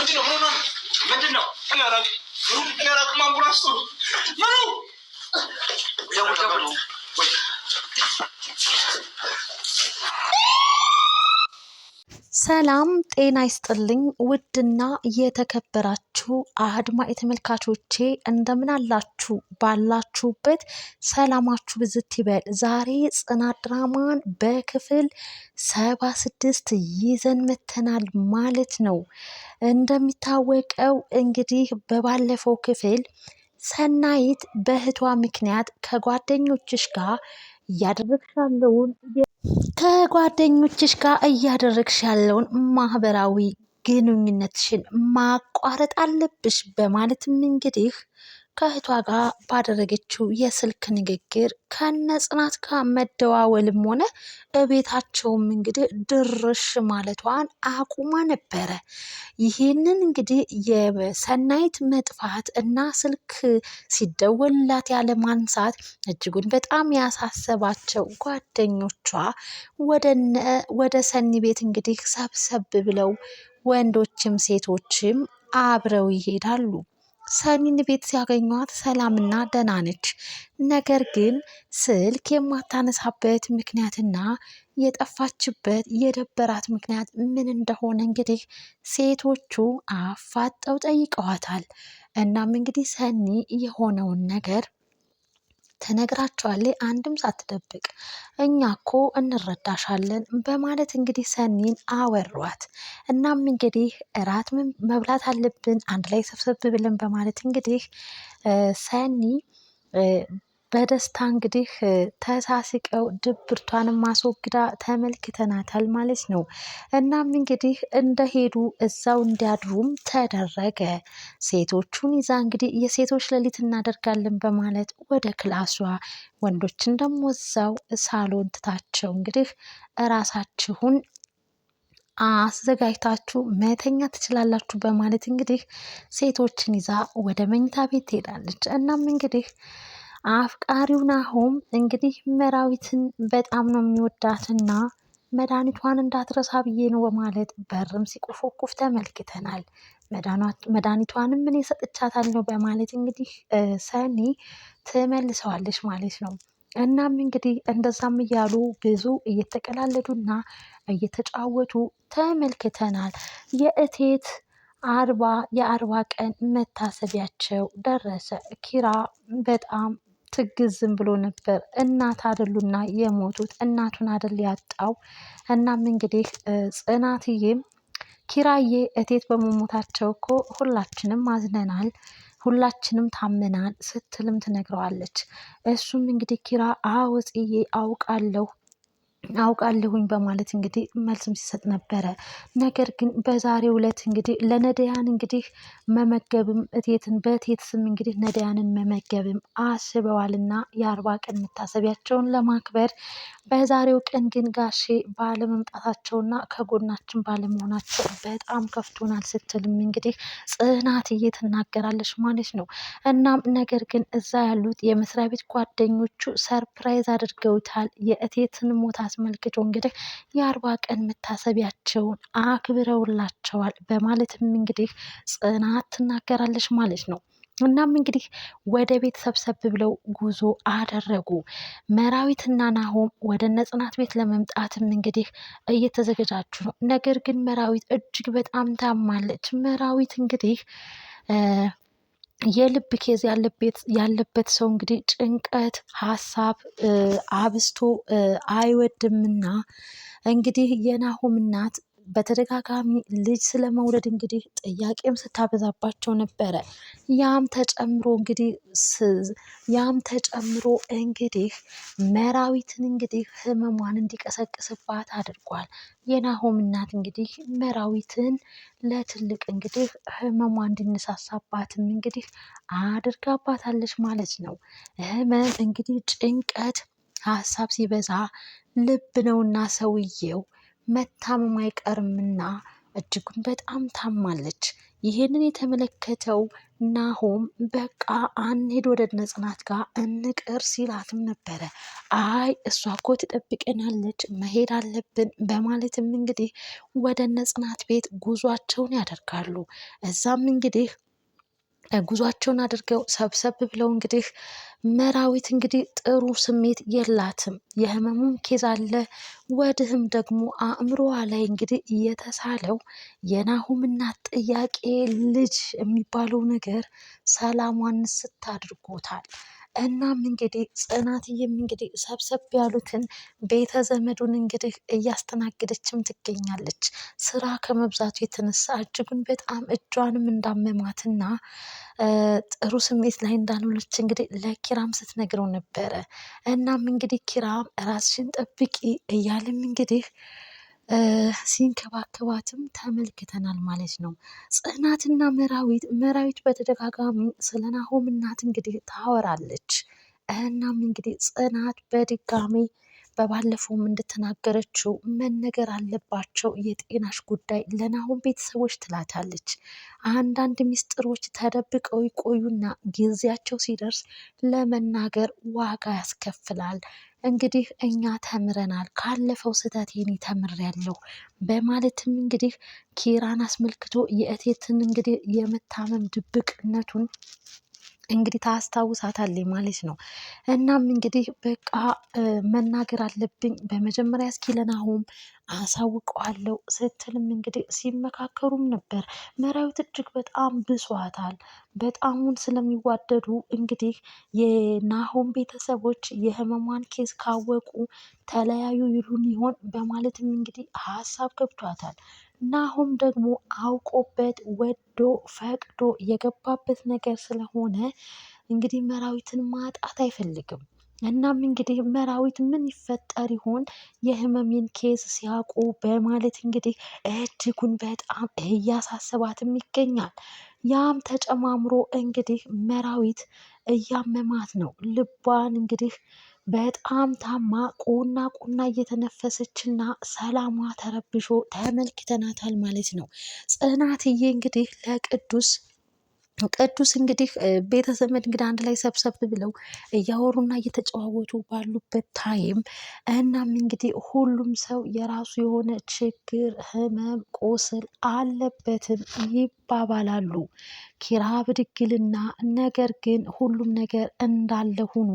ምንድነው? እኔ አላውቅም። አምቡላንስ ጥሩ ምኑ ሰላም ጤና ይስጥልኝ። ውድና የተከበራችሁ አድማጭ ተመልካቾቼ እንደምን አላችሁ? ባላችሁበት ሰላማችሁ ብዝት ይበል። ዛሬ ጽናት ድራማን በክፍል 76 ይዘን መተናል ማለት ነው። እንደሚታወቀው እንግዲህ በባለፈው ክፍል ሰናይት በእህቷ ምክንያት ከጓደኞችሽ ጋር እያደረግሽ ያለውን ማህበራዊ ግንኙነትሽን ማቋረጥ አለብሽ በማለትም እንግዲህ ከእህቷ ጋር ባደረገችው የስልክ ንግግር ከነ ጽናት ጋር መደዋወልም ሆነ እቤታቸውም እንግዲህ ድርሽ ማለቷን አቁማ ነበረ። ይህንን እንግዲህ የሰናይት መጥፋት እና ስልክ ሲደወልላት ያለ ማንሳት እጅጉን በጣም ያሳሰባቸው ጓደኞቿ ወደ ሰኒ ቤት እንግዲህ ሰብሰብ ብለው ወንዶችም ሴቶችም አብረው ይሄዳሉ። ሰኒን ቤት ሲያገኟት ሰላምና ደህና ነች። ነገር ግን ስልክ የማታነሳበት ምክንያትና የጠፋችበት የደበራት ምክንያት ምን እንደሆነ እንግዲህ ሴቶቹ አፋጠው ጠይቀዋታል። እናም እንግዲህ ሰኒ የሆነውን ነገር ትነግራቸዋለች። አንድም ሳትደብቅ እኛ እኮ እንረዳሻለን በማለት እንግዲህ ሰኒን አወሯት። እናም እንግዲህ እራት መብላት አለብን አንድ ላይ ሰብሰብ ብለን በማለት እንግዲህ ሰኒ በደስታ እንግዲህ ተሳስቀው ድብርቷንም ማስወግዳ ተመልክተናታል ማለት ነው። እናም እንግዲህ እንደሄዱ እዛው እንዲያድሩም ተደረገ። ሴቶቹን ይዛ እንግዲህ የሴቶች ሌሊት እናደርጋለን በማለት ወደ ክላሷ፣ ወንዶችን ደግሞ እዛው ሳሎን ትታቸው እንግዲህ እራሳችሁን አዘጋጅታችሁ መተኛ ትችላላችሁ በማለት እንግዲህ ሴቶችን ይዛ ወደ መኝታ ቤት ትሄዳለች። እናም እንግዲህ አፍቃሪው ናሆም እንግዲህ መራዊትን በጣም ነው የሚወዳትና መድኃኒቷን እንዳትረሳ ብዬ ነው በማለት በርም ሲቆፈቁፍ ተመልክተናል። መድኃኒቷንም ምን ሰጥቻታለሁ በማለት እንግዲህ ሰኒ ትመልሰዋለች ማለት ነው። እናም እንግዲህ እንደዛም እያሉ ብዙ እየተቀላለዱና እየተጫወቱ ተመልክተናል። የእቴት የአርባ ቀን መታሰቢያቸው ደረሰ። ኪራ በጣም ትግዝም ብሎ ነበር። እናት አይደሉና የሞቱት እናቱን አይደል ያጣው። እናም እንግዲህ ጽናትዬም ኪራዬ እቴት በመሞታቸው እኮ ሁላችንም አዝነናል፣ ሁላችንም ታምናል ስትልም ትነግረዋለች። እሱም እንግዲህ ኪራ አዎ ጽዬ አውቃለሁኝ በማለት እንግዲህ መልስም ሲሰጥ ነበረ። ነገር ግን በዛሬው ዕለት እንግዲህ ለነዳያን እንግዲህ መመገብም በእቴት ስም እንግዲህ ነዳያንን መመገብም አስበዋልና የ40 ቀን መታሰቢያቸውን ለማክበር በዛሬው ቀን ግን ጋሼ ባለመምጣታቸውና ከጎናችን ባለመሆናቸው በጣም ከፍቶናል ስትልም እንግዲህ ጽናትዬ ትናገራለች ማለት ነው። እናም ነገር ግን እዛ ያሉት የመስሪያ ቤት ጓደኞቹ ሰርፕራይዝ አድርገውታል። የእቴትን ሞት አስመልክቶ እንግዲህ የ40 ቀን መታሰቢያቸውን አክብረውላቸዋል በማለትም እንግዲህ ጽናት ትናገራለች ማለት ነው። እናም እንግዲህ ወደ ቤት ሰብሰብ ብለው ጉዞ አደረጉ። መራዊትና ናሆም ወደ ጽናት ቤት ለመምጣትም እንግዲህ እየተዘገጃጁ ነው። ነገር ግን መራዊት እጅግ በጣም ታማለች። መራዊት እንግዲህ የልብ ኬዝ ያለበት ሰው እንግዲህ ጭንቀት ሀሳብ አብስቶ አይወድምና እንግዲህ የናሆም እናት በተደጋጋሚ ልጅ ስለመውለድ እንግዲህ ጥያቄም ስታበዛባቸው ነበረ። ያም ተጨምሮ እንግዲህ መራዊትን እንግዲህ ህመሟን እንዲቀሰቅስባት አድርጓል። የናሆም እናት እንግዲህ መራዊትን ለትልቅ እንግዲህ ህመሟ እንዲነሳሳባትም እንግዲህ አድርጋባታለች ማለት ነው። ህመም እንግዲህ ጭንቀት ሀሳብ ሲበዛ ልብ ነውና ሰውየው መታመም አይቀርምና እጅጉን በጣም ታማለች። ይሄንን የተመለከተው ናሆም በቃ አንሄድ ወደ እነ ጽናት ጋር እንቅር ሲላትም ነበረ። አይ እሷ እኮ ትጠብቀናለች መሄድ አለብን በማለትም እንግዲህ ወደ እነ ጽናት ቤት ጉዟቸውን ያደርጋሉ። እዛም እንግዲህ ጉዟቸውን አድርገው ሰብሰብ ብለው እንግዲህ መራዊት እንግዲህ ጥሩ ስሜት የላትም። የህመሙም ኬዝ አለ። ወድህም ደግሞ አእምሮዋ ላይ እንግዲህ የተሳለው የናሁም እናት ጥያቄ ልጅ የሚባለው ነገር ሰላሟን ስታድርጎታል። እናም እንግዲህ ጽናትዬም እንግዲህ ሰብሰብ ያሉትን ቤተ ዘመዱን እንግዲህ እያስተናገደችም ትገኛለች። ስራ ከመብዛቱ የተነሳ እጅጉን በጣም እጇንም እንዳመማትና ጥሩ ስሜት ላይ እንዳልሆነች እንግዲህ ለኪራም ስትነግረው ነበረ። እናም እንግዲህ ኪራም ራስሽን ጠብቂ እያለም እንግዲህ ሲንከባከባትም ተመልክተናል ማለት ነው። ጽናትና መራዊት በተደጋጋሚ ስለ ናሆም እናት እንግዲህ ታወራለች። እናም እንግዲህ ጽናት በድጋሚ በባለፈውም እንደተናገረችው መነገር አለባቸው የጤናሽ ጉዳይ ለናሆም ቤተሰቦች ትላታለች። አንዳንድ ሚስጥሮች ተደብቀው ይቆዩና ጊዜያቸው ሲደርስ ለመናገር ዋጋ ያስከፍላል። እንግዲህ እኛ ተምረናል፣ ካለፈው ስህተት የኔ ተምሬያለሁ በማለትም እንግዲህ ኪራን አስመልክቶ የእቴትን እንግዲህ የመታመም ድብቅነቱን እንግዲህ ታስታውሳታለች ማለት ነው። እናም እንግዲህ በቃ መናገር አለብኝ በመጀመሪያ እስኪ ለናሆም አሳውቀዋለሁ ስትልም እንግዲህ ሲመካከሩም ነበር። መራዊት እጅግ በጣም ብሷታል። በጣሙን ስለሚዋደዱ እንግዲህ የናሆም ቤተሰቦች የህመሟን ኬዝ ካወቁ ተለያዩ ይሉን ይሆን በማለትም እንግዲህ ሀሳብ ገብቷታል። ናሆም ደግሞ አውቆበት ወዶ ፈቅዶ የገባበት ነገር ስለሆነ እንግዲህ መራዊትን ማጣት አይፈልግም። እናም እንግዲህ መራዊት ምን ይፈጠር ይሆን የህመሜን ኬዝ ሲያውቁ በማለት እንግዲህ እጅጉን በጣም እያሳሰባትም ይገኛል። ያም ተጨማምሮ እንግዲህ መራዊት እያመማት ነው። ልቧን እንግዲህ በጣም ታማ ቁና ቁና እየተነፈሰችና ሰላሟ ተረብሾ ተመልክተናታል ማለት ነው። ጽናትዬ እንግዲህ ቅዱስ እንግዲህ ቤተዘመድ እንግዲህ አንድ ላይ ሰብሰብ ብለው እያወሩና እየተጨዋወቱ ባሉበት ታይም እናም እንግዲህ ሁሉም ሰው የራሱ የሆነ ችግር፣ ህመም፣ ቁስል አለበትም ይባባላሉ። ኪራ ብድግልና ነገር ግን ሁሉም ነገር እንዳለ ሆኖ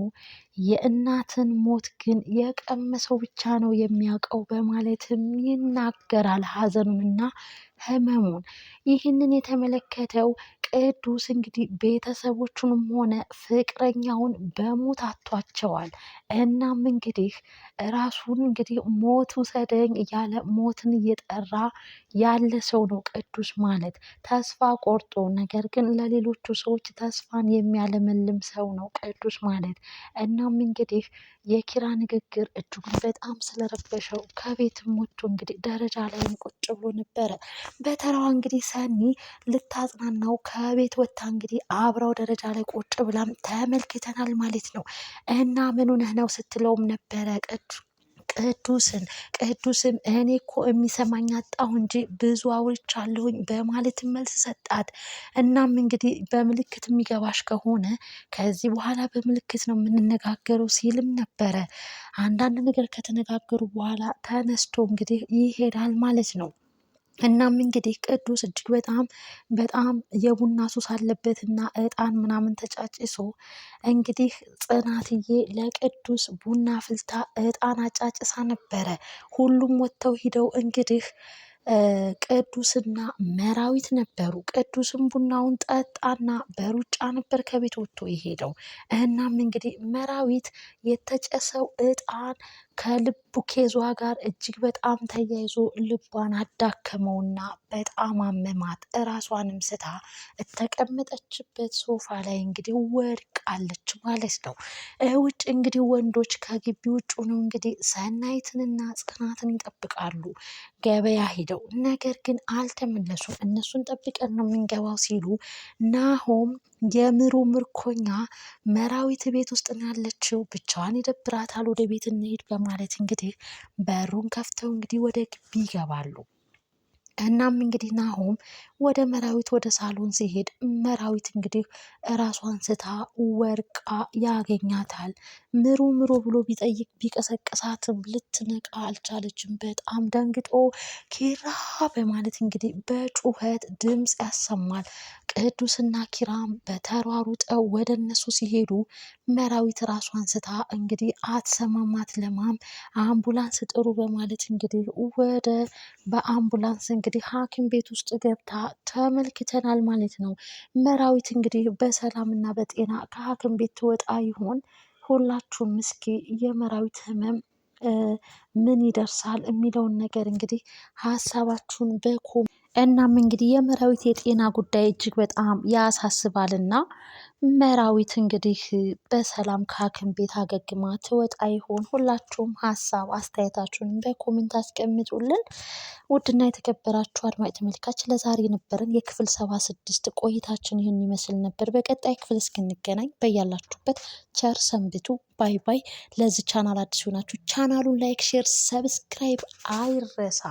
የእናትን ሞት ግን የቀመሰው ብቻ ነው የሚያውቀው በማለትም ይናገራል ሀዘኑንና ህመሙን። ይህንን የተመለከተው ቅዱስ እንግዲህ ቤተሰቦቹንም ሆነ ፍቅረኛውን በሞት አጥቷቸዋል። እናም እንግዲህ ራሱን እንግዲህ ሞት ውሰደኝ እያለ ሞትን እየጠራ ያለ ሰው ነው ቅዱስ ማለት። ተስፋ ቆርጦ ነገር ግን ለሌሎቹ ሰዎች ተስፋን የሚያለመልም ሰው ነው ቅዱስ ማለት። እናም እንግዲህ የኪራ ንግግር እጅጉን በጣም ስለረበሸው ከቤትም ወጥቶ እንግዲህ ደረጃ ላይም ቁጭ ብሎ ነበረ። በተራዋ እንግዲህ ሰኒ ልታጽናናው ከቤት ወጥታ እንግዲህ አብራው ደረጃ ላይ ቁጭ ብላም ተመልክተናል ማለት ነው። እና ምን ሆነህ ነው ስትለውም ነበረ ቅዱስም እኔ እኮ የሚሰማኝ አጣሁ እንጂ ብዙ አውርቻለሁኝ በማለት መልስ ሰጣት። እናም እንግዲህ በምልክት የሚገባሽ ከሆነ ከዚህ በኋላ በምልክት ነው የምንነጋገረው ሲልም ነበረ። አንዳንድ ነገር ከተነጋገሩ በኋላ ተነስቶ እንግዲህ ይሄዳል ማለት ነው። እናም እንግዲህ ቅዱስ እጅግ በጣም የቡና ሱስ አለበት እና እጣን ምናምን ተጫጭሶ እንግዲህ ጽናትዬ ለቅዱስ ቡና ፍልታ እጣን አጫጭሳ ነበረ። ሁሉም ወጥተው ሂደው እንግዲህ ቅዱስና መራዊት ነበሩ። ቅዱስም ቡናውን ጠጣና በሩጫ ነበር ከቤት ወጥቶ የሄደው። እናም እንግዲህ መራዊት የተጨሰው እጣን ከልቡ ኬዟ ጋር እጅግ በጣም ተያይዞ ልቧን አዳከመውና በጣም አመማት። እራሷንም ስታ የተቀመጠችበት ሶፋ ላይ እንግዲህ ወድቃለች ማለት ነው። ውጭ እንግዲህ ወንዶች ከግቢ ውጭ ነው እንግዲህ ሰናይትንና ጽናትን ይጠብቃሉ ገበያ ሂደው። ነገር ግን አልተመለሱም። እነሱን ጠብቀን ነው የምንገባው ሲሉ ናሆም የምሩ ምርኮኛ መራዊት ቤት ውስጥ ነው ያለችው፣ ብቻዋን ይደብራታል፣ ወደ ቤት እንሄድ በማለት እንግዲህ በሩን ከፍተው እንግዲህ ወደ ግቢ ይገባሉ። እናም እንግዲህ ናሆም ወደ መራዊት ወደ ሳሎን ሲሄድ መራዊት እንግዲህ ራሷን ስታ ወርቃ ያገኛታል። ምሩ ምሩ ብሎ ቢጠይቅ ቢቀሰቅሳትም ልትነቃ አልቻለችም። በጣም ደንግጦ ኪራ በማለት እንግዲህ በጩኸት ድምፅ ያሰማል። ቅዱስና ኪራም በተሯሩጠው ወደ እነሱ ሲሄዱ መራዊት ራሷን ስታ እንግዲህ አትሰማም አትለማም። አምቡላንስ ጥሩ በማለት እንግዲህ ወደ በአምቡላንስ እንግዲህ ሐኪም ቤት ውስጥ ገብታ ተመልክተናል ማለት ነው። መራዊት እንግዲህ በሰላም እና በጤና ከሐኪም ቤት ትወጣ ይሆን? ሁላችሁም እስኪ የመራዊት ህመም ምን ይደርሳል የሚለውን ነገር እንግዲህ ሀሳባችሁን እናም እንግዲህ የመራዊት የጤና ጉዳይ እጅግ በጣም ያሳስባልና መራዊት እንግዲህ በሰላም ከሐኪም ቤት አገግማ ትወጣ ይሆን? ሁላችሁም ሀሳብ አስተያየታችሁን በኮሜንት አስቀምጡልን። ውድና የተከበራችሁ አድማጭ ተመልካች ለዛሬ የነበረን የክፍል 76 ቆይታችን ይህን ይመስል ነበር። በቀጣይ ክፍል እስክንገናኝ በያላችሁበት ቸር ሰንብቱ። ባይ ባይ። ለዚህ ቻናል አዲስ ሆናችሁ ቻናሉን ላይክ፣ ሼር፣ ሰብስክራይብ አይረሳ።